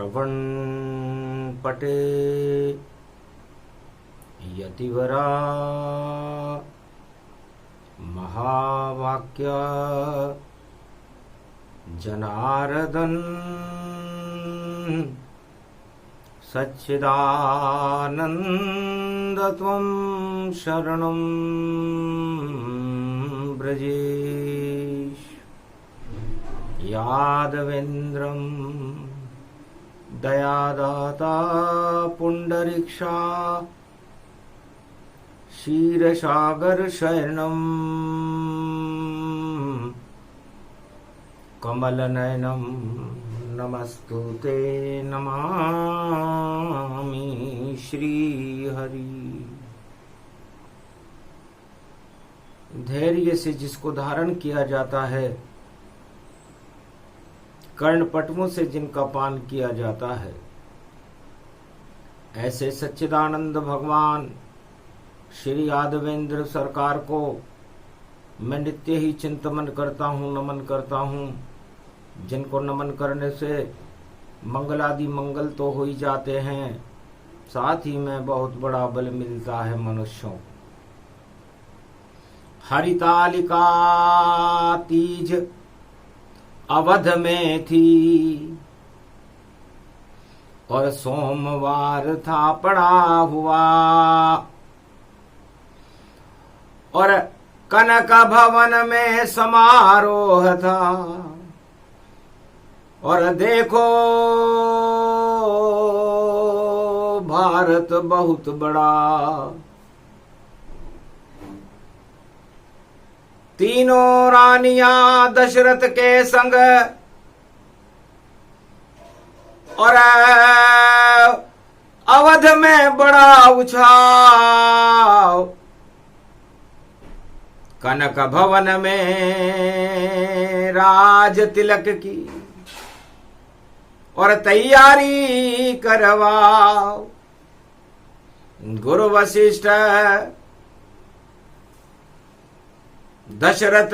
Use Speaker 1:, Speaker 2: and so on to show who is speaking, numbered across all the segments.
Speaker 1: श्रवण पटे यतिवरा महावाक्य जनार्दन सच्चिदानंद त्वं शरणं ब्रजेश यादवेन्द्रं दयादाता पुंडरीक्षा क्षीरसागर शयनं कमलनयनं नमस्तुते नमामि श्रीहरि। धैर्य से जिसको धारण किया जाता है, कर्णपटमों से जिनका पान किया जाता है, ऐसे सच्चिदानंद भगवान श्री यादवेंद्र सरकार को मैं नित्य ही चिंतन करता हूँ, नमन करता हूँ। जिनको नमन करने से मंगलादि मंगल तो हो ही जाते हैं, साथ ही में बहुत बड़ा बल मिलता है मनुष्यों को। हरितालिका तीज अवध में थी और सोमवार था पड़ा हुआ, और कनक भवन में समारोह था। और देखो भारत बहुत बड़ा, तीनों रानियां दशरथ के संग और अवध में बड़ा उछाव। कनक भवन में राज तिलक की और तैयारी करवाओ। गुरु वशिष्ठ दशरथ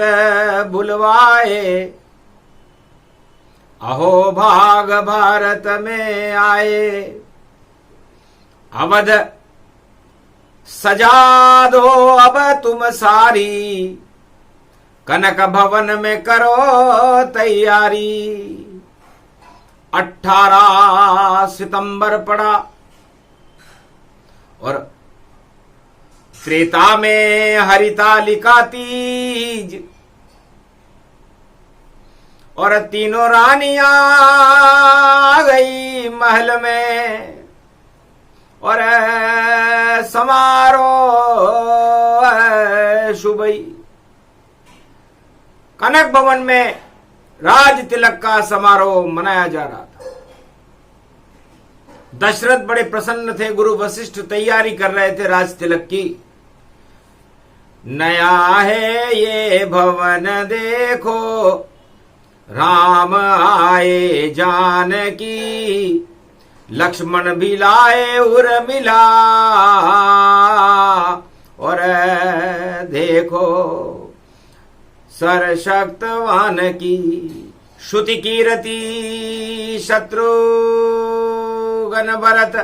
Speaker 1: बुलवाए, अहो भाग भारत में आए। अवध सजा दो अब तुम सारी, कनक भवन में करो तैयारी। 18 सितंबर पड़ा और त्रेता में हरितालिका तीज, और तीनों रानियां आ गई महल में, और समारोह शुभई। कनक भवन में राज तिलक का समारोह मनाया जा रहा था। दशरथ बड़े प्रसन्न थे, गुरु वशिष्ठ तैयारी कर रहे थे राज तिलक की। नया है ये भवन देखो, राम आए जानकी, लक्ष्मण भी लाए उर्मिला, और देखो सरशक्तवान की श्रुति कीरति शत्रुघ्न भरत,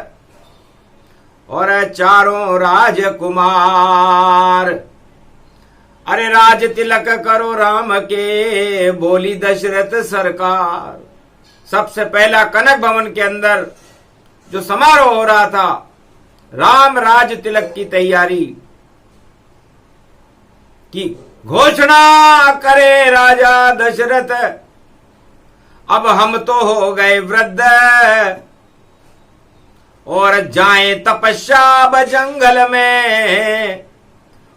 Speaker 1: और चारों राजकुमार। अरे राज तिलक करो राम के, बोली दशरथ सरकार। सबसे पहला कनक भवन के अंदर जो समारोह हो रहा था, राम राज तिलक की तैयारी की घोषणा करे राजा दशरथ। अब हम तो हो गए वृद्ध और जाएं तपस्या जंगल में,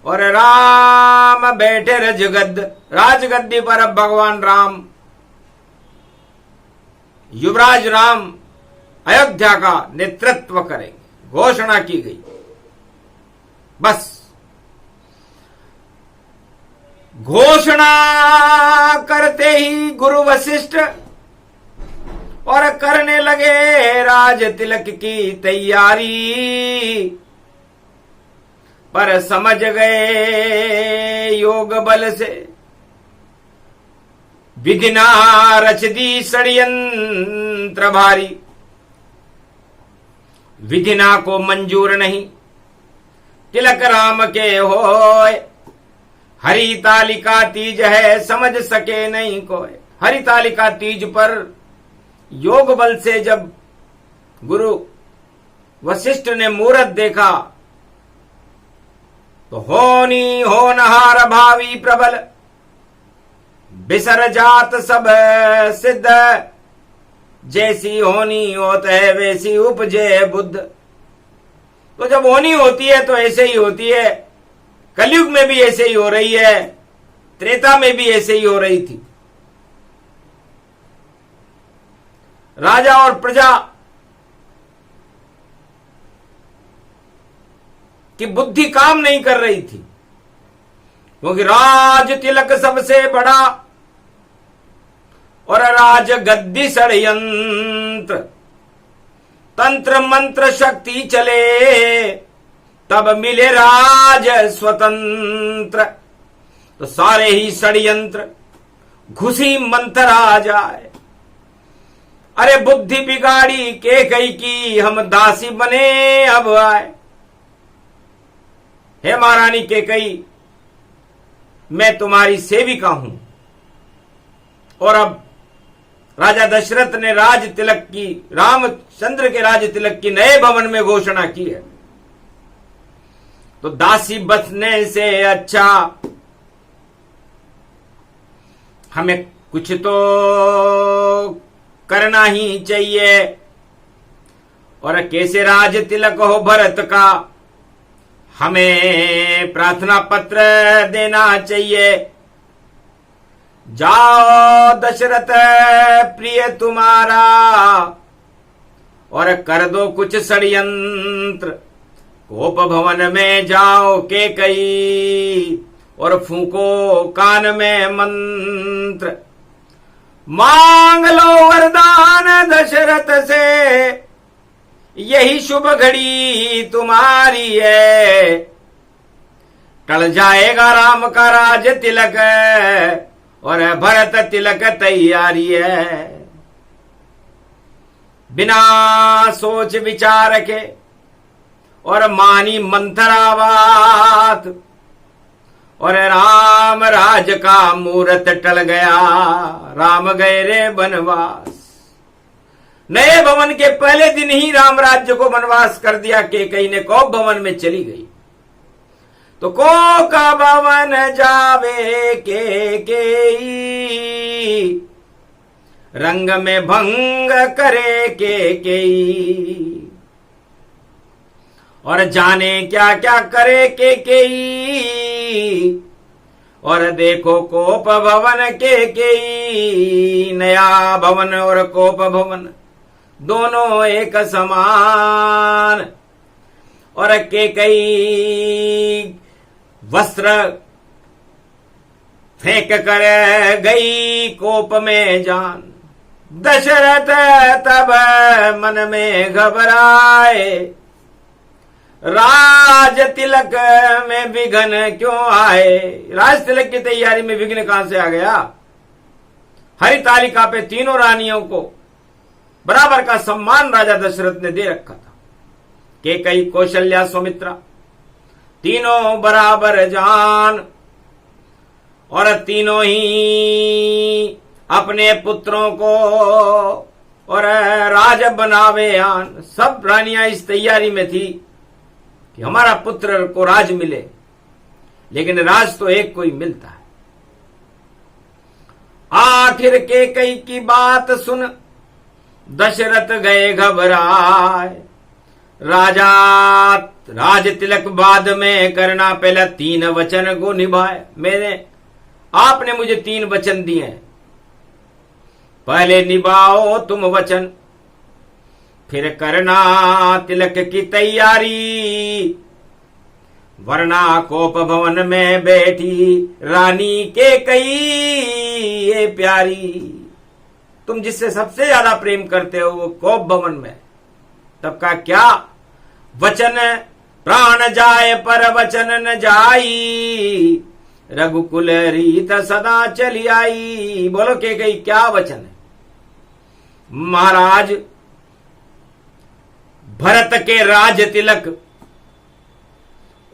Speaker 1: और राम बैठे राजगद्दी पर। अब भगवान राम, युवराज राम अयोध्या का नेतृत्व करेंगे, घोषणा की गई। बस घोषणा करते ही गुरु वशिष्ठ और करने लगे राज तिलक की तैयारी। पर समझ गए योग बल से विधि ना रच दी षड्यंत्र भारी। विधिना को मंजूर नहीं, तिलक राम के होय। हरितालिका तीज है, समझ सके नहीं कोय। हरितालिका तीज पर योग बल से जब गुरु वशिष्ठ ने मुहूर्त देखा तो होनी होनहार भावी प्रबल, बिसर जात सब सिद्ध। जैसी होनी होत है वैसी उपजे बुद्ध। तो जब होनी होती है तो ऐसे ही होती है। कलयुग में भी ऐसे ही हो रही है, त्रेता में भी ऐसे ही हो रही थी। राजा और प्रजा की बुद्धि काम नहीं कर रही थी, क्योंकि राज तिलक सबसे बड़ा और राज गद्दी षड्यंत्र। तंत्र मंत्र शक्ति चले तब मिले राज स्वतंत्र। तो सारे ही षड्यंत्र घुसी मंत्र आ जाए। अरे बुद्धि बिगाड़ी के कई की, हम दासी बने अब आए। हे महारानी के कई, मैं तुम्हारी सेविका हूं। और अब राजा दशरथ ने राज तिलक की, रामचंद्र के राज तिलक की नए भवन में घोषणा की है। तो दासी बचने से अच्छा हमें कुछ तो करना ही चाहिए। और कैसे राज तिलक हो भरत का, हमें प्रार्थना पत्र देना चाहिए। जाओ दशरथ प्रिय तुम्हारा, और कर दो कुछ षड्यंत्र। कोप भवन में जाओ के कई, और फूको कान में मंत्र। मांग लो वरदान दशरथ से, यही शुभ घड़ी तुम्हारी है। टल जाएगा राम का राज तिलक, और भरत तिलक तैयारी है। बिना सोच विचार के और मानी मंथरा बात, और राम राज का मुहूर्त टल गया। राम गए रे बनवास। नए भवन के पहले दिन ही राम राज्य को वनवास कर दिया। कैकेयी ने कोप भवन में चली गई। तो को का भवन जावे कैकेयी, रंग में भंग करे कैकेयी। और जाने क्या क्या करे कैकेयी, और देखो कोप भवन कैकेयी। नया भवन और कोप भवन दोनों एक समान। और कैकेयी वस्त्र फेंक कर गई कोप में जान। दशरथ तब मन में घबराए, राज तिलक में विघ्न क्यों आए। राज तिलक की तैयारी में विघ्न कहां से आ गया। हरितालिका पे तीनों रानियों को बराबर का सम्मान राजा दशरथ ने दे रखा था। कैकेयी, कौशल्या, सुमित्रा तीनों बराबर जान, और तीनों ही अपने पुत्रों को और राज बनावे आन। सब रानियां इस तैयारी में थी कि हमारा पुत्र को राज मिले, लेकिन राज तो एक को ही मिलता है। आखिर कैकेयी की बात सुन दशरथ गए घबराए। राजा राज तिलक बाद में करना, पहला 3 वचन को निभाए। आपने मुझे 3 वचन दिए हैं, पहले निभाओ तुम वचन, फिर करना तिलक की तैयारी। वरना कोप भवन में बैठी रानी कैकेयी ये प्यारी। तुम जिससे सबसे ज्यादा प्रेम करते हो वो कोप भवन में, तब का क्या वचन। प्राण जाए पर वचन न जाई, रघुकुल रीत सदा चली आई। बोलो कैकेयी क्या वचन है। महाराज भरत के राज तिलक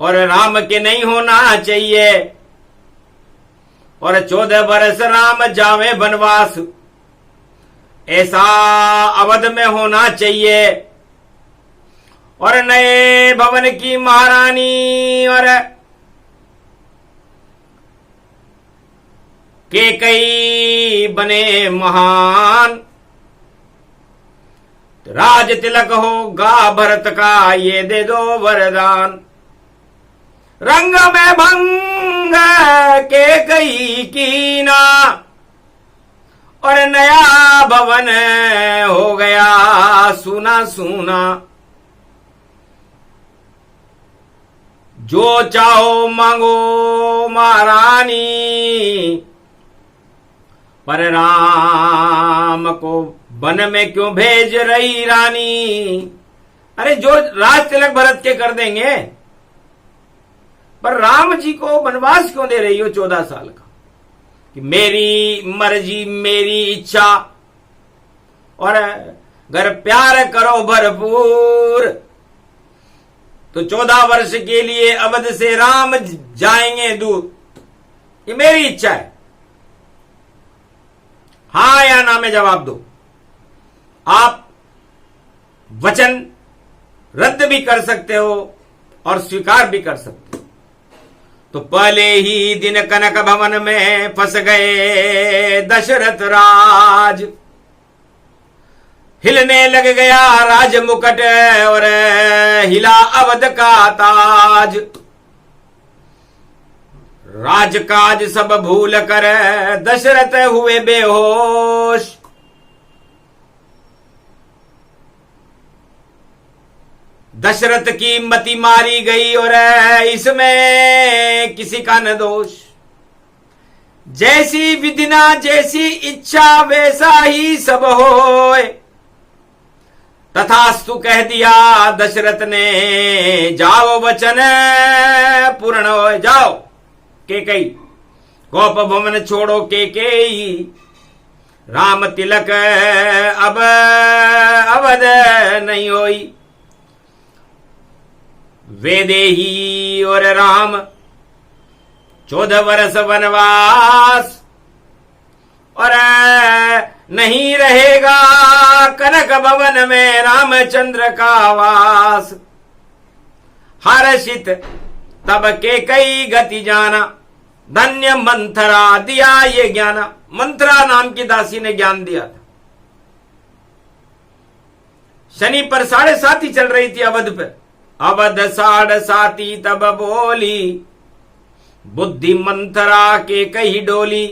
Speaker 1: और राम के नहीं होना चाहिए, और 14 वर्ष राम जावे वनवास, ऐसा अवध में होना चाहिए। और नए भवन की महारानी और कैकेयी बने महान, राज तिलक होगा भरत का ये दे दो वरदान। रंग में भंग कैकेयी कीना और नया भवन हो गया सुना सुना। जो चाहो मांगो महारानी, पर राम को वन में क्यों भेज रही रानी। अरे जो राज तिलक भरत के कर देंगे, पर राम जी को वनवास क्यों दे रही हो 14 साल का, कि मेरी मर्जी मेरी इच्छा, और अगर प्यार करो भरपूर तो 14 वर्ष के लिए अवध से राम जाएंगे दूर, ये मेरी इच्छा है। हां या ना में जवाब दो। आप वचन रद्द भी कर सकते हो और स्वीकार भी कर सकते हो। तो पहले ही दिन कनक भवन में फंस गए दशरथ राज, हिलने लग गया राज मुकुट और हिला अवध का ताज। राजकाज सब भूल कर दशरथ हुए बेहोश, दशरथ की मति मारी गई और इसमें किसी का न दोष। जैसी विधिना जैसी इच्छा वैसा ही सब होए, तथास्तु कह दिया दशरथ ने, जाओ वचन पूर्ण हो। जाओ कैकेयी, गोप भवन छोड़ो कैकेयी, राम तिलक अब अवध नहीं होई। वेदेही और राम 14 वर्ष वनवास, और नहीं रहेगा कनक भवन में रामचंद्र का वास। हर्षित तब कैकेयी गति जाना, धन्य मंथरा दिया ये ज्ञाना। मंथरा नाम की दासी ने ज्ञान दिया था। शनि पर 7.5 चल रही थी अवध पे। अवध 7.5 तब बोली, बुद्धि मंथरा कैकेयी डोली।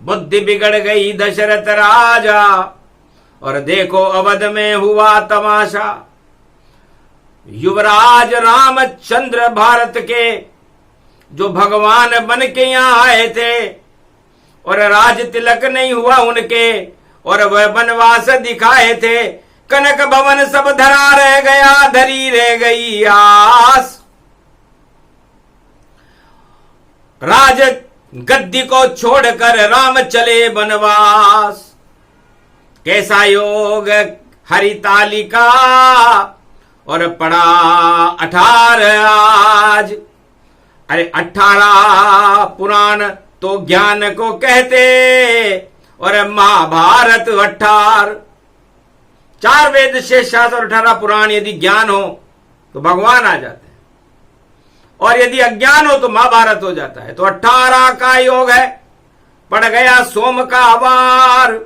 Speaker 1: बुद्धि बिगड़ गई दशरथ राजा, और देखो अवध में हुआ तमाशा। युवराज रामचंद्र भारत के, जो भगवान बन के यहां आए थे, और राज तिलक नहीं हुआ उनके, और वह वनवास दिखाए थे। कनक भवन सब धरा रह गया, धरी रह गई आस। राज गद्दी को छोड़कर राम चले वनवास। कैसा योग हरिताली का, और पड़ा 18 आज। अरे 18 पुराण तो ज्ञान को कहते, और महाभारत 18। 4 वेद शेष शास्त्र और 18 पुराण यदि ज्ञान हो तो भगवान आ जाते हैं, और यदि अज्ञान हो तो महाभारत हो जाता है। तो 18 का योग है। पड़ गया सोम का वार,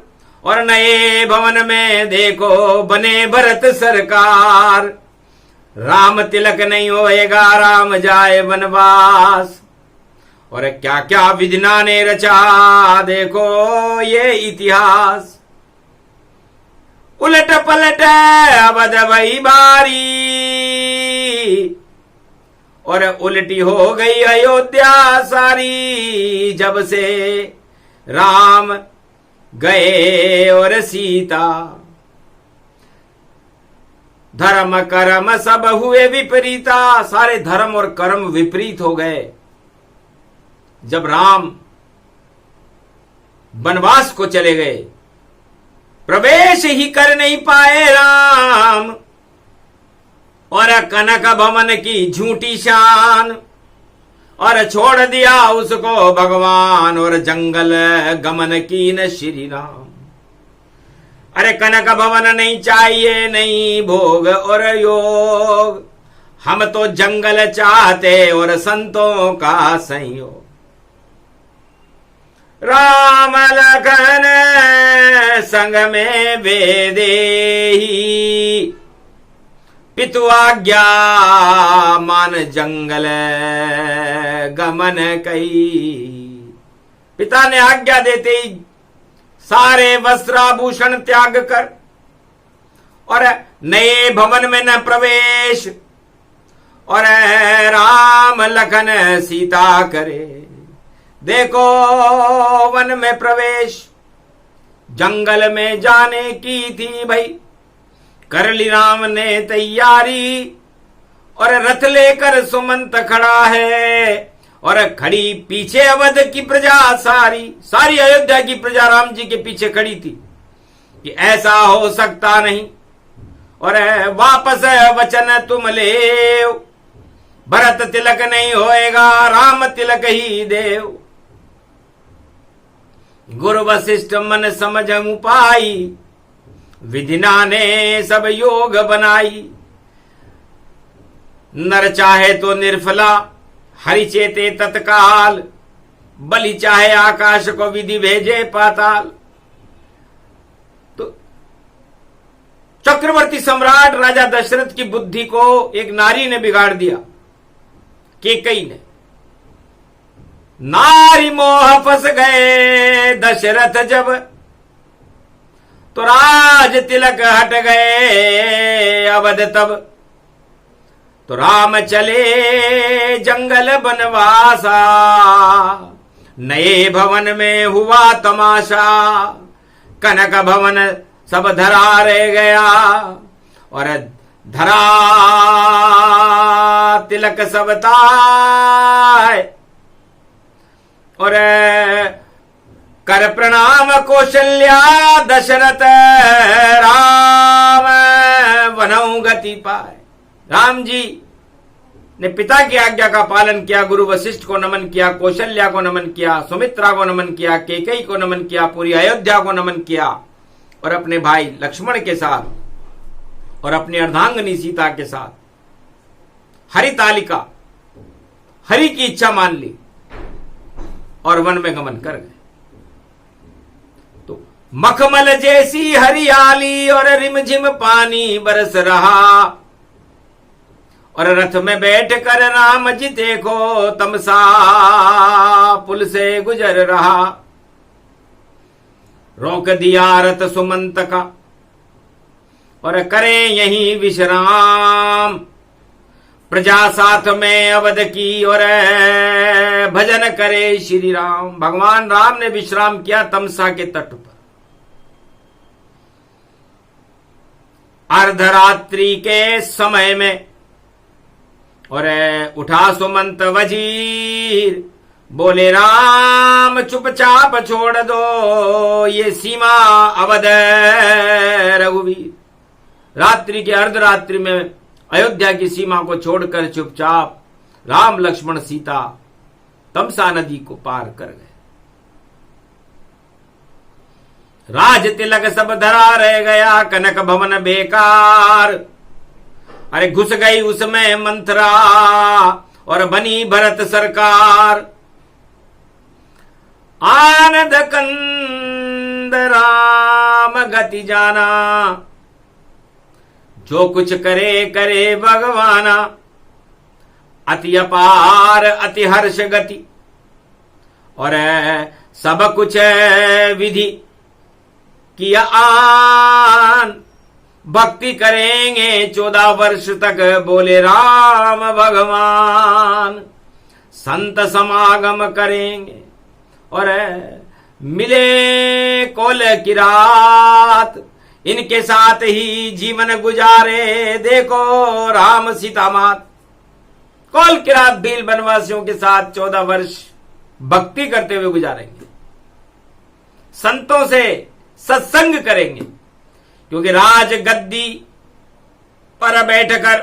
Speaker 1: और नए भवन में देखो बने भरत सरकार। राम तिलक नहीं होएगा, राम जाए वनवास। और क्या क्या विधिना ने रचा, देखो ये इतिहास। उलट पलट अवध वही बारी, और उल्टी हो गई अयोध्या सारी। जब से राम गए और सीता, धर्म कर्म सब हुए विपरीता। सारे धर्म और कर्म विपरीत हो गए जब राम वनवास को चले गए। प्रवेश ही कर नहीं पाए राम, और कनक भवन की झूठी शान, और छोड़ दिया उसको भगवान, और जंगल गमन की न श्री राम। अरे कनक भवन नहीं चाहिए, नहीं भोग और योग, हम तो जंगल चाहते और संतों का संयोग। राम लखन संग में वेदेही, पितु आज्ञा मान जंगल गमन कई। पिता ने आज्ञा देते ही सारे वस्त्राभूषण त्याग कर और नए भवन में न प्रवेश, और राम लखन सीता करे देखो वन में प्रवेश। जंगल में जाने की थी भाई, कर ली राम ने तैयारी, और रथ लेकर सुमंत खड़ा है, और खड़ी पीछे अवध की प्रजा सारी। सारी अयोध्या की प्रजा राम जी के पीछे खड़ी थी कि ऐसा हो सकता नहीं, और वापस वचन तुम ले, भरत तिलक नहीं होएगा, राम तिलक ही देव। गुरु वशिष्ठ मन समझ उपाई, विधिना ने सब योग बनाई। नर चाहे तो निर्फला, हरि चेते तत्काल, बलि चाहे आकाश को विधि भेजे पाताल। तो चक्रवर्ती सम्राट राजा दशरथ की बुद्धि को एक नारी ने बिगाड़ दिया, केकई ने। नारी मोह फंस गए दशरथ जब, तो राज तिलक हट गए अवध तब। तो राम चले जंगल बनवासा, नए भवन में हुआ तमाशा। कनक भवन सब धरा रह गया, और धरा तिलक सब ताय, और कर प्रणाम कौशल्या दशरथ, राम वनौ गति पाए। राम जी ने पिता की आज्ञा का पालन किया, गुरु वशिष्ठ को नमन किया, कौशल्या को नमन किया, सुमित्रा को नमन किया, केकई को नमन किया, पूरी अयोध्या को नमन किया, और अपने भाई लक्ष्मण के साथ और अपनी अर्धांगिनी सीता के साथ हरि तालिका, हरि की इच्छा मान ली और वन में गमन कर गए। तो मखमल जैसी हरियाली और रिमझिम पानी बरस रहा, और रथ में बैठ कर राम जी देखो तमसा पुल से गुजर रहा। रोक दिया रथ सुमंत का, और करें यहीं विश्राम। प्रजा साथ में अवध की, और भजन करे श्री राम। भगवान राम ने विश्राम किया तमसा के तट पर। अर्धरात्रि के समय में, और उठा सुमंत वजीर, बोले राम चुपचाप छोड़ दो ये सीमा अवध रघुवीर। रात्रि के अर्धरात्रि में अयोध्या की सीमा को छोड़कर चुपचाप राम लक्ष्मण सीता तमसा नदी को पार कर गए। राज तिलक सब धरा रह गया, कनक भवन बेकार। अरे घुस गई उसमें मंत्रा, और बनी भरत सरकार। आनंद कंद राम गति जाना, जो कुछ करे करे भगवाना। अति अपार अति हर्ष गति, और सब कुछ विधि किया आन। भक्ति करेंगे 14 वर्ष तक, बोले राम भगवान। संत समागम करेंगे, और मिले कोल की रात। इनके साथ ही जीवन गुजारे देखो राम सीता मात। कोल की रात भील वनवासियों के साथ 14 वर्ष भक्ति करते हुए गुजारेंगे। संतों से सत्संग करेंगे, क्योंकि राज गद्दी पर बैठकर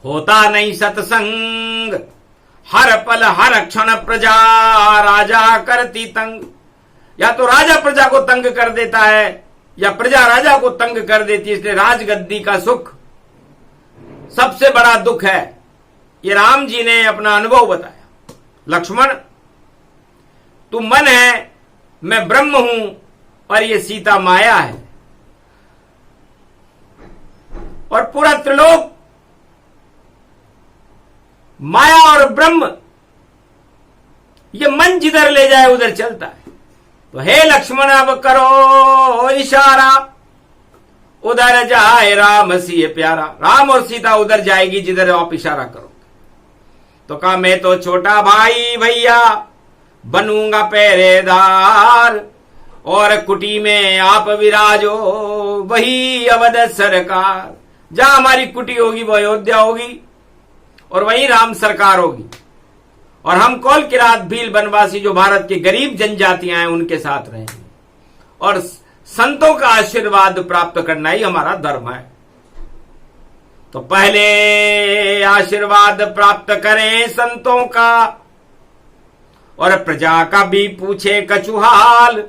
Speaker 1: होता नहीं सत्संग, हर पल हर क्षण प्रजा राजा करती तंग। या तो राजा प्रजा को तंग कर देता है या प्रजा राजा को तंग कर देती है। इसलिए राजगद्दी का सुख सबसे बड़ा दुख है। ये राम जी ने अपना अनुभव बताया। लक्ष्मण, तू मन है, मैं ब्रह्म हूं और ये सीता माया है। और पूरा त्रिलोक माया और ब्रह्म, ये मन जिधर ले जाए उधर चलता है। तो हे लक्ष्मण, अब करो इशारा, उधर जाए राम सी प्यारा। राम और सीता उधर जाएगी जिधर आप इशारा करोगे। तो कहा, मैं तो छोटा भाई भैया बनूंगा पहरेदार, और कुटी में आप विराजो वही अवध सरकार। जहां हमारी कुटी होगी वो अयोध्या होगी और वही राम सरकार होगी। और हम कौल किरात भील बनवासी जो भारत के गरीब जनजातियां हैं उनके साथ रहेंगे। और संतों का आशीर्वाद प्राप्त करना ही हमारा धर्म है। तो पहले आशीर्वाद प्राप्त करें संतों का, और प्रजा का भी पूछे कछुहाल।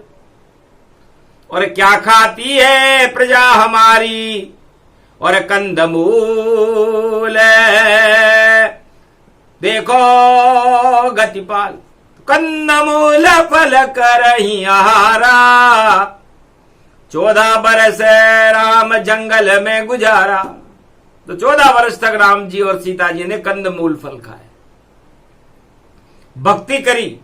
Speaker 1: और क्या खाती है प्रजा हमारी, और कंदमूल देखो गतिपाल। कंदमूल फल करही आहारा, 14 बरस राम जंगल में गुजारा। तो 14 वर्ष तक राम जी और सीता जी ने कंदमूल फल खाए, भक्ति करी,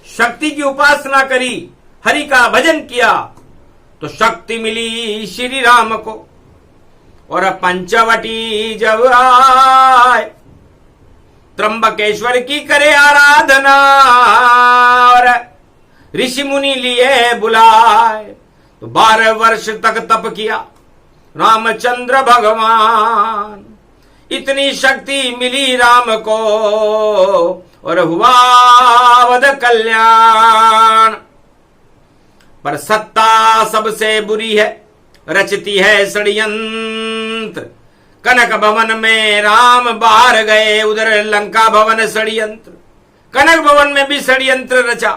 Speaker 1: शक्ति की उपासना करी, हरि का भजन किया, तो शक्ति मिली श्री राम को। और पंचवटी जब आए, त्र्यंबकेश्वर की करे आराधना, और ऋषि मुनि लिए बुलाए। तो 12 वर्ष तक तप किया रामचंद्र भगवान। इतनी शक्ति मिली राम को, और हुआ वध कल्याण। पर सत्ता सबसे बुरी है, रचती है षड्यंत्र। कनक भवन में राम बाहर गए, उधर लंका भवन षड्यंत्र। कनक भवन में भी षड्यंत्र रचा।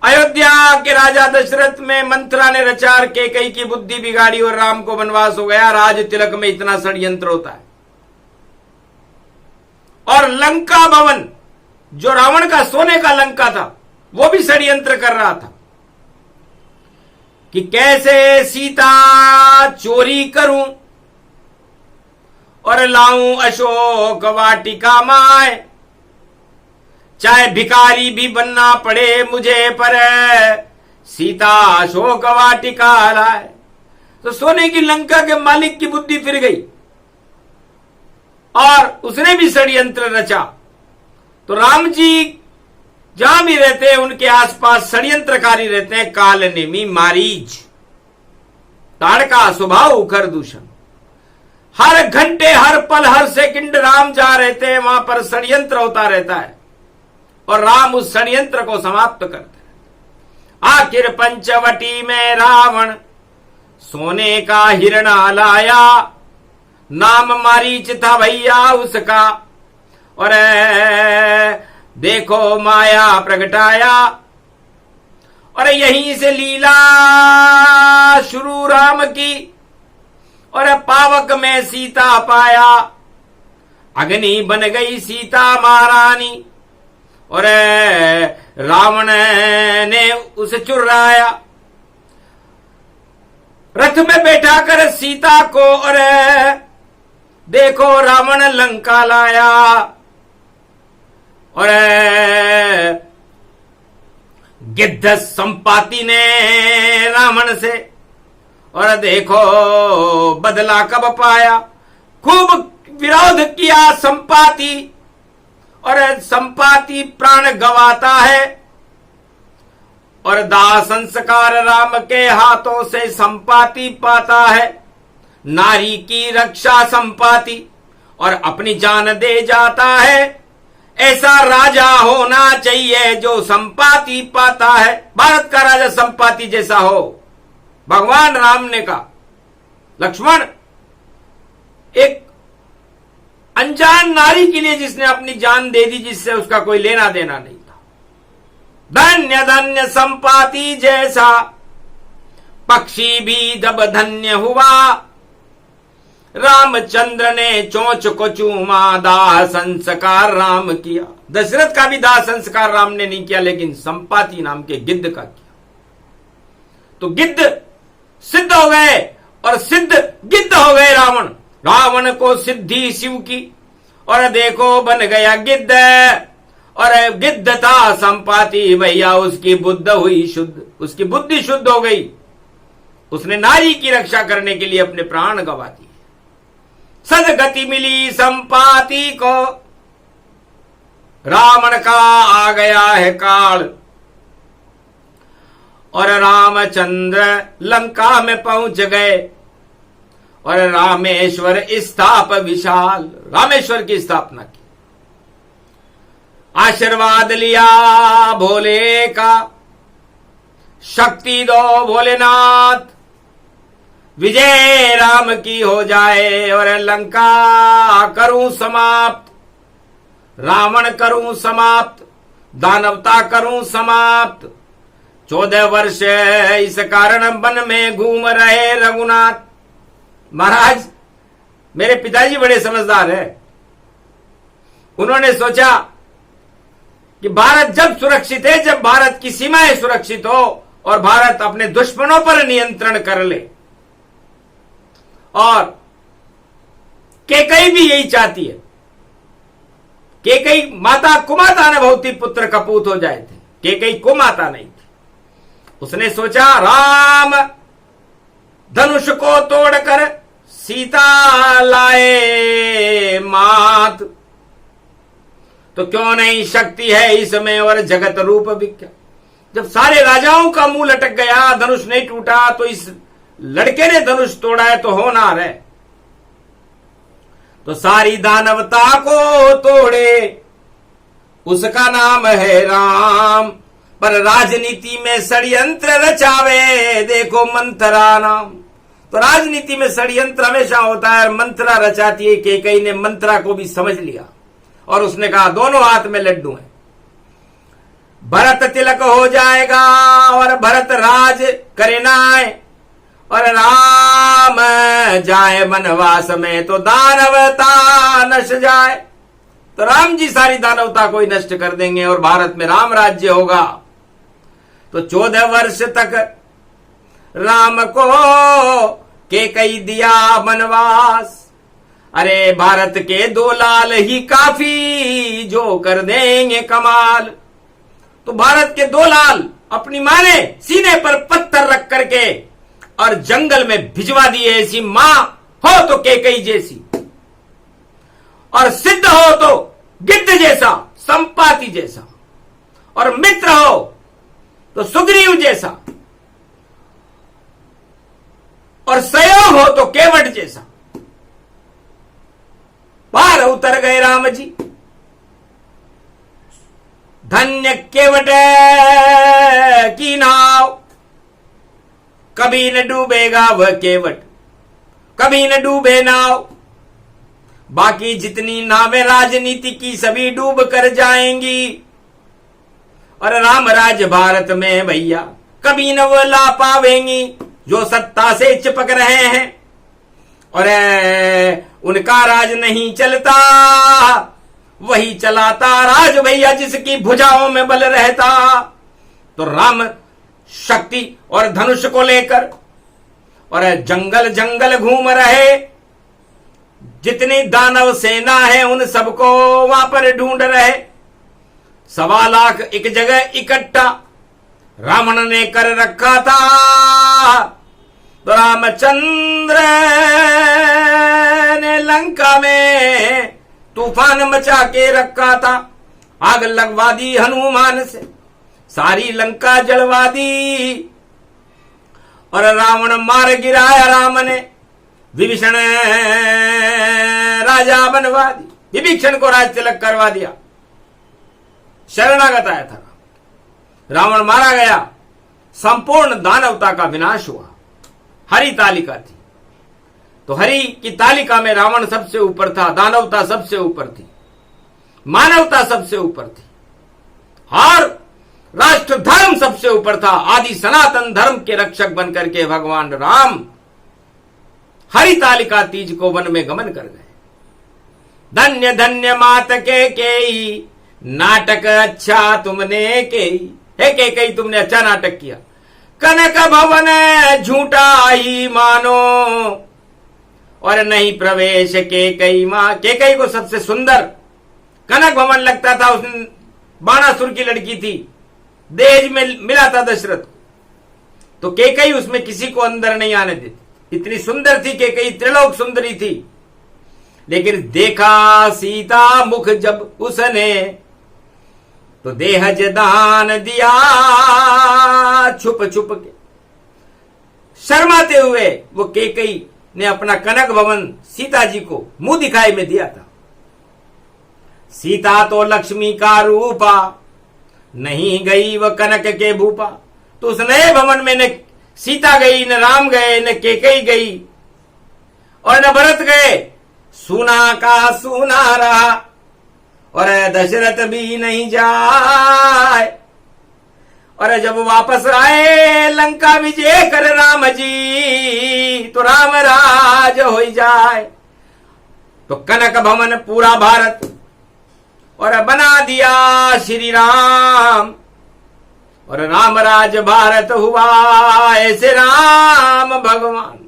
Speaker 1: अयोध्या के राजा दशरथ में मंत्रा ने रचा, कैकेयी की बुद्धि बिगाड़ी और राम को वनवास हो गया। राज तिलक में इतना षड्यंत्र होता है। और लंका भवन, जो रावण का सोने का लंका था, वो भी षड्यंत्र कर रहा था कि कैसे सीता चोरी करूं और लाऊं अशोक वाटिका माए। चाहे भिखारी भी बनना पड़े मुझे, पर सीता अशोक वाटिका लाए। तो सोने की लंका के मालिक की बुद्धि फिर गई और उसने भी षड्यंत्र रचा। तो राम जी जहां भी रहते हैं उनके आसपास षड्यंत्रकारी रहते हैं। कालनेमी मारीच, ताड़का स्वभाव उखर दूषण। हर घंटे हर पल हर सेकंड राम जहां रहते हैं वहां पर षड्यंत्र होता रहता है, और राम उस षड्यंत्र को समाप्त करते हैं। आखिर पंचवटी में रावण सोने का हिरणा लाया, नाम मारीच था भैया उसका। और देखो माया प्रगटाया, और यहीं से लीला शुरू राम की। और पावक में सीता पाया, अग्नि बन गई सीता महारानी। और रावण ने उसे चुर्राया, रथ में बैठा कर सीता को। और देखो रावण लंका लाया। और गिद्ध संपाति ने रावण से, और देखो बदला कब पाया। खूब विरोध किया संपाति, और संपाति प्राण गवाता है। और दाह संस्कार राम के हाथों से संपाति पाता है। नारी की रक्षा संपाति, और अपनी जान दे जाता है। ऐसा राजा होना चाहिए जो संपाति पाता है। भारत का राजा संपाति जैसा हो। भगवान राम ने कहा, लक्ष्मण, एक अनजान नारी के लिए जिसने अपनी जान दे दी, जिससे उसका कोई लेना देना नहीं था। धन्य धन्य संपाति जैसा पक्षी भी जब धन्य हुआ, रामचंद्र ने चोंच को चूमा, दाह संस्कार राम किया। दशरथ का भी दाह संस्कार राम ने नहीं किया, लेकिन संपाति नाम के गिद्ध का किया। तो गिद्ध सिद्ध हो गए और सिद्ध गिद्ध हो गए रावण। रावण को सिद्धि शिव की और देखो बन गया गिद्ध। और गिद्ध था संपाति भैया, उसकी बुद्ध हुई शुद्ध, उसकी बुद्धि शुद्ध हो गई। उसने नारी की रक्षा करने के लिए अपने प्राण गंवा दिए। सदगति मिली संपाति को, रावण का आ गया है काल। और रामचंद्र लंका में पहुंच गए और रामेश्वर स्थाप विशाल, रामेश्वर की स्थापना की। आशीर्वाद लिया भोले का, शक्ति दो भोलेनाथ, विजय राम की हो जाए और लंका करूं समाप्त, रावण करूं समाप्त, दानवता करूं समाप्त। 14 वर्ष इस कारण वन में घूम रहे रघुनाथ। महाराज, मेरे पिताजी बड़े समझदार हैं। उन्होंने सोचा कि भारत जब सुरक्षित है, जब भारत की सीमाएं सुरक्षित हो और भारत अपने दुश्मनों पर नियंत्रण कर ले। और केकई भी यही चाहती है। केकई माता कुमाता ने बहुत ही पुत्र कपूत हो जाए थे, केकई कुमाता नहीं थी। उसने सोचा राम धनुष को तोड़कर सीता लाए मात, तो क्यों नहीं शक्ति है इसमें और जगत रूप विख्यात। जब सारे राजाओं का मुंह लटक गया, धनुष नहीं टूटा, तो इस लड़के ने धनुष तोड़ा है तो होनहार है। तो सारी दानवता को तोड़े, उसका नाम है राम। पर राजनीति में षड्यंत्र रचावे, देखो मंत्रा नाम। तो राजनीति में षड्यंत्र हमेशा होता है, मंत्रा रचाती है। केकई ने मंत्रा को भी समझ लिया और उसने कहा दोनों हाथ में लड्डू हैं, भरत तिलक हो जाएगा और भरत राज करे नाय, और राम जाए वनवास में तो दानवता नष्ट जाए। तो राम जी सारी दानवता को ही नष्ट कर देंगे और भारत में राम राज्य होगा। तो 14 वर्ष तक राम को केकई दिया वनवास। अरे भारत के 2 लाल ही काफी, जो कर देंगे कमाल। तो भारत के 2 लाल अपनी मां ने सीने पर पत्थर रख करके और जंगल में भिजवा दिए। ऐसी मां हो तो केकई जैसी, और सिद्ध हो तो गिद्ध जैसा, संपाति जैसा, और मित्र हो तो सुग्रीव जैसा, और सहयोग हो तो केवट जैसा। पार उतर गए राम जी। धन्य केवट की नाव, कभी न डूबेगा वह केवट, कभी न डूबे नाव। बाकी जितनी नावें राजनीति की सभी डूब कर जाएंगी, और राम राज भारत में भैया कभी न वो ला पावेंगी जो सत्ता से चिपक रहे हैं। और उनका राज नहीं चलता, वही चलाता राज भैया जिसकी भुजाओं में बल रहता। तो राम शक्ति और धनुष को लेकर और जंगल जंगल घूम रहे, जितनी दानव सेना है उन सबको वहां पर ढूंढ रहे। 1.25 लाख एक जगह इकट्ठा रावण ने कर रखा था। तो रामचंद्र ने लंका में तूफान मचा के रखा था। आग लगवा दी हनुमान से, सारी लंका जलवा दी, और रावण मार गिराया राम ने। विभीषण राजा बनवा दी, विभीषण को राज तिलक करवा दिया। शरणागत आया था, रावण मारा गया, संपूर्ण दानवता का विनाश हुआ। हरि तालिका थी, तो हरि की तालिका में रावण सबसे ऊपर था, दानवता सबसे ऊपर थी, मानवता सबसे ऊपर थी और राष्ट्र धर्म सबसे ऊपर था। आदि सनातन धर्म के रक्षक बनकर के भगवान राम हरि तालिका तीज को वन में गमन कर गए। धन्य धन्य मात के नाटक अच्छा तुमने केई, हे केकई तुमने अच्छा नाटक किया। कनक भवन झूठा ही मानो और नहीं प्रवेश केकई मां। केकई को सबसे सुंदर कनक भवन लगता था, उसने बाणासुर की लड़की थी, दहेज में मिला था दशरथ को, तो केकई उसमें किसी को अंदर नहीं आने देती। इतनी सुंदर थी केकई, त्रिलोक सुंदरी थी। लेकिन देखा सीता मुख जब उसने तो देहज दान दिया छुप छुप के। शर्माते हुए वो केकई ने अपना कनक भवन सीता जी को मुंह दिखाई में दिया था। सीता तो लक्ष्मी का रूपा, नहीं गई वह कनक के भूपा। तो उस नए भवन में न सीता गई, न राम गए, न केकई गई और न भरत गए। सूना का सूना रहा और दशरथ भी नहीं जाए। और जब वापस आए लंका विजय कर राम जी, तो राम राज हो जाए। तो कनक भवन पूरा भारत और बना दिया श्री राम और राम राज भारत हुआ ऐसे राम भगवान।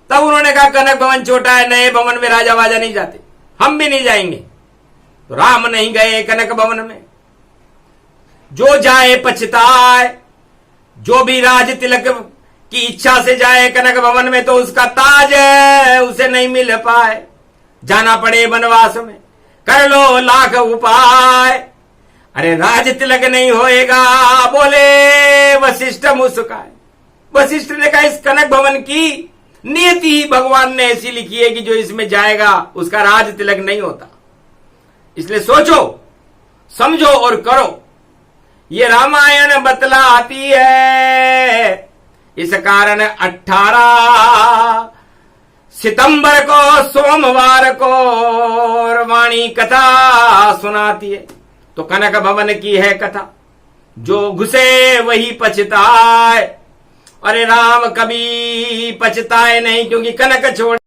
Speaker 1: तब उन्होंने कहा कनक भवन छोटा है, नए भवन में राजा वाजा नहीं जाते, हम भी नहीं जाएंगे। तो राम नहीं गए कनक भवन में। जो जाए पछताए, जो भी राज तिलक की इच्छा से जाए कनक भवन में तो उसका ताज उसे नहीं मिल पाए, जाना पड़े वनवास में, कर लो लाख उपाय। अरे राज तिलक नहीं होएगा, बोले वशिष्ठ मुस्काए। वशिष्ठ ने कहा इस कनक भवन की नियति ही भगवान ने ऐसी लिखी है कि जो इसमें जाएगा उसका राज तिलक नहीं होता। इसलिए सोचो, समझो और करो। ये रामायण बतलाती है। इस कारण 18 सितंबर को सोमवार को वाणी कथा सुनाती है। तो कनक भवन की है कथा, जो घुसे वही पछताए। अरे राम कभी पछताए नहीं, क्योंकि कनक छोड़।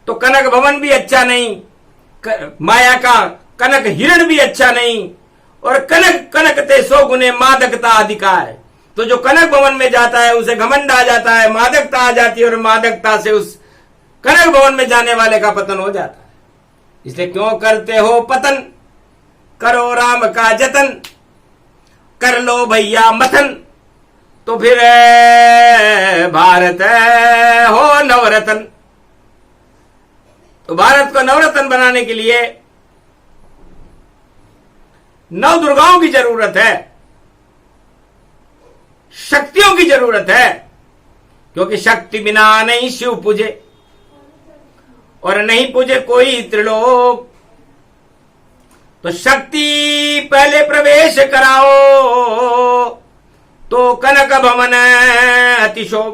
Speaker 1: तो कनक भवन भी अच्छा नहीं, माया का कनक हिरण भी अच्छा नहीं, और कनक कनक ते 100 गुने मादकता अधिकार है। तो जो कनक भवन में जाता है उसे घमंड आ जाता है, मादकता आ जाती है और मादकता से उस कनक भवन में जाने वाले का पतन हो जाता है। इसलिए क्यों करते हो पतन, करो राम का जतन, कर लो भैया मथन, तो फिर भारत हो नवरत्न। तो भारत को नवरत्न बनाने के लिए 9 दुर्गाओं की जरूरत है, शक्तियों की जरूरत है, क्योंकि शक्ति बिना नहीं शिव पूजे और नहीं पूजे कोई त्रिलोक। तो शक्ति पहले प्रवेश कराओ तो कनक भवन अतिशोभ,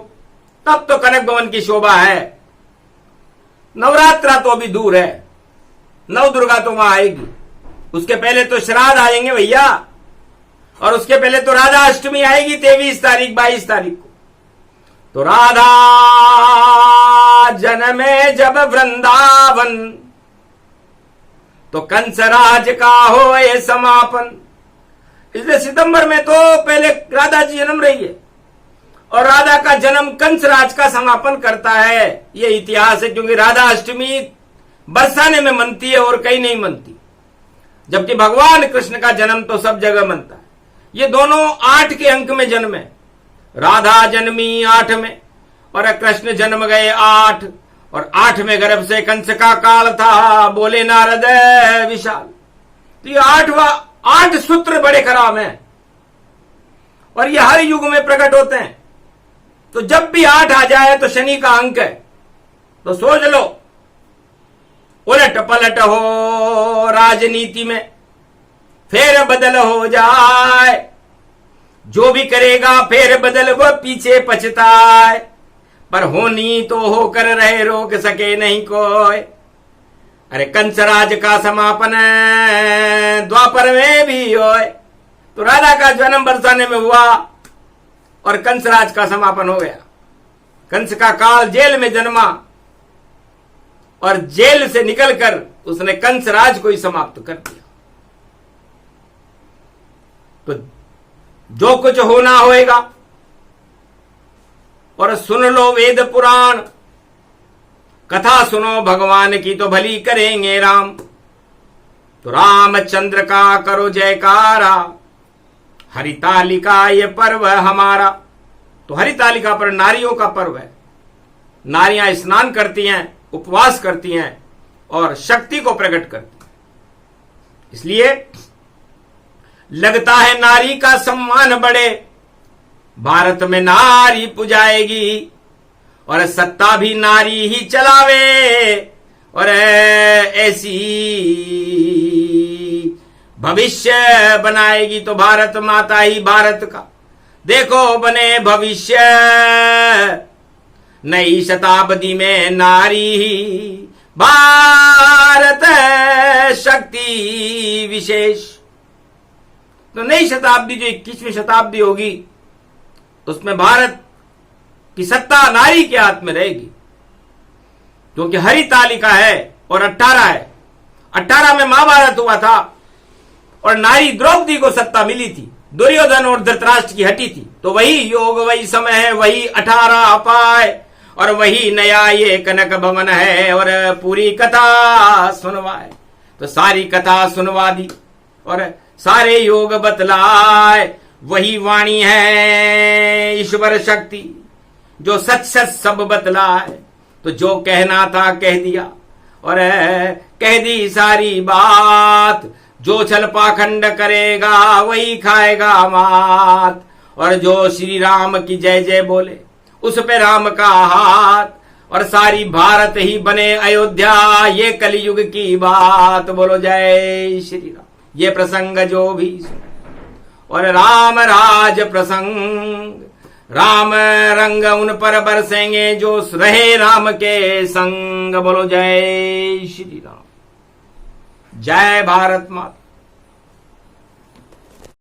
Speaker 1: तब तो कनक भवन की शोभा है। नवरात्रा तो अभी दूर है, 9 दुर्गा तो वहां आएगी, उसके पहले तो श्राद्ध आएंगे भैया, और उसके पहले तो राधा अष्टमी आएगी 23 तारीख 22 तारीख को। तो राधा जन्मे जब वृंदावन, तो कंसराज का हो ये समापन। इसलिए सितंबर में तो पहले राधा जी जन्म रही है और राधा का जन्म कंसराज का समापन करता है। ये इतिहास है, क्योंकि राधा अष्टमी बरसाने में मनती है और कहीं नहीं मनती, जबकि भगवान कृष्ण का जन्म तो सब जगह मनता है। ये दोनों 8 के अंक में जन्मे, राधा जन्मी 8 में और कृष्ण जन्म गए 8, और 8 में गर्भ से कंस का काल था, बोले नारद विशाल। तो ये 8 सूत्र बड़े खराब हैं और ये हर युग में प्रकट होते हैं। तो जब भी 8 आ जाए तो शनि का अंक है, तो सोच लो उलट पलट हो राजनीति में, फेर बदल हो जाए, जो भी करेगा फेर बदल वो पीछे पछताए। पर होनी तो होकर रहे, रोक सके नहीं कोई। अरे कंसराज का समापन द्वापर में भी होए। तो राधा का जन्म बरसाने में हुआ और कंसराज का समापन हो गया। कंस का काल जेल में जन्मा और जेल से निकलकर उसने कंसराज को ही समाप्त कर दिया। तो जो कुछ होना होएगा। और सुन लो वेद पुराण, कथा सुनो भगवान की तो भली करेंगे राम। तो रामचंद्र का करो जयकारा, हरितालिका ये पर्व हमारा। तो हरितालिका पर नारियों का पर्व है। नारियां स्नान करती हैं, उपवास करती हैं और शक्ति को प्रकट करती हैं। इसलिए लगता है नारी का सम्मान बढ़े, भारत में नारी पुजाएगी और सत्ता भी नारी ही चलावे। और ऐसी भविष्य बनाएगी तो भारत माता ही भारत का देखो बने भविष्य। नई शताब्दी में नारी ही भारत शक्ति विशेष। तो नई शताब्दी जो 21वीं शताब्दी होगी उसमें भारत की सत्ता नारी के हाथ में रहेगी, क्योंकि हरितालिका है और 18 है। 18 में महाभारत हुआ था और नारी द्रौपदी को सत्ता मिली थी, दुर्योधन और धृतराष्ट्र की हटी थी। तो वही योग, वही समय है, वही 18 अपाय और वही नया ये कनक भवन है और पूरी कथा सुनवाए। तो सारी कथा सुनवा दी और सारे योग बतलाए। वही वाणी है ईश्वर शक्ति जो सच सच सब बतलाए। तो जो कहना था कह दिया और कह दी सारी बात। जो छल पाखंड करेगा वही खाएगा मात। और जो श्री राम की जय जय बोले उस पे राम का हाथ। और सारी भारत ही बने अयोध्या, ये कलयुग की बात। बोलो जय श्री राम। ये प्रसंग जो भी सुने और राम राज प्रसंग, राम रंग उन पर बरसेंगे जो रहे राम के संग। बोलो जय श्री राम। जय भारत माता।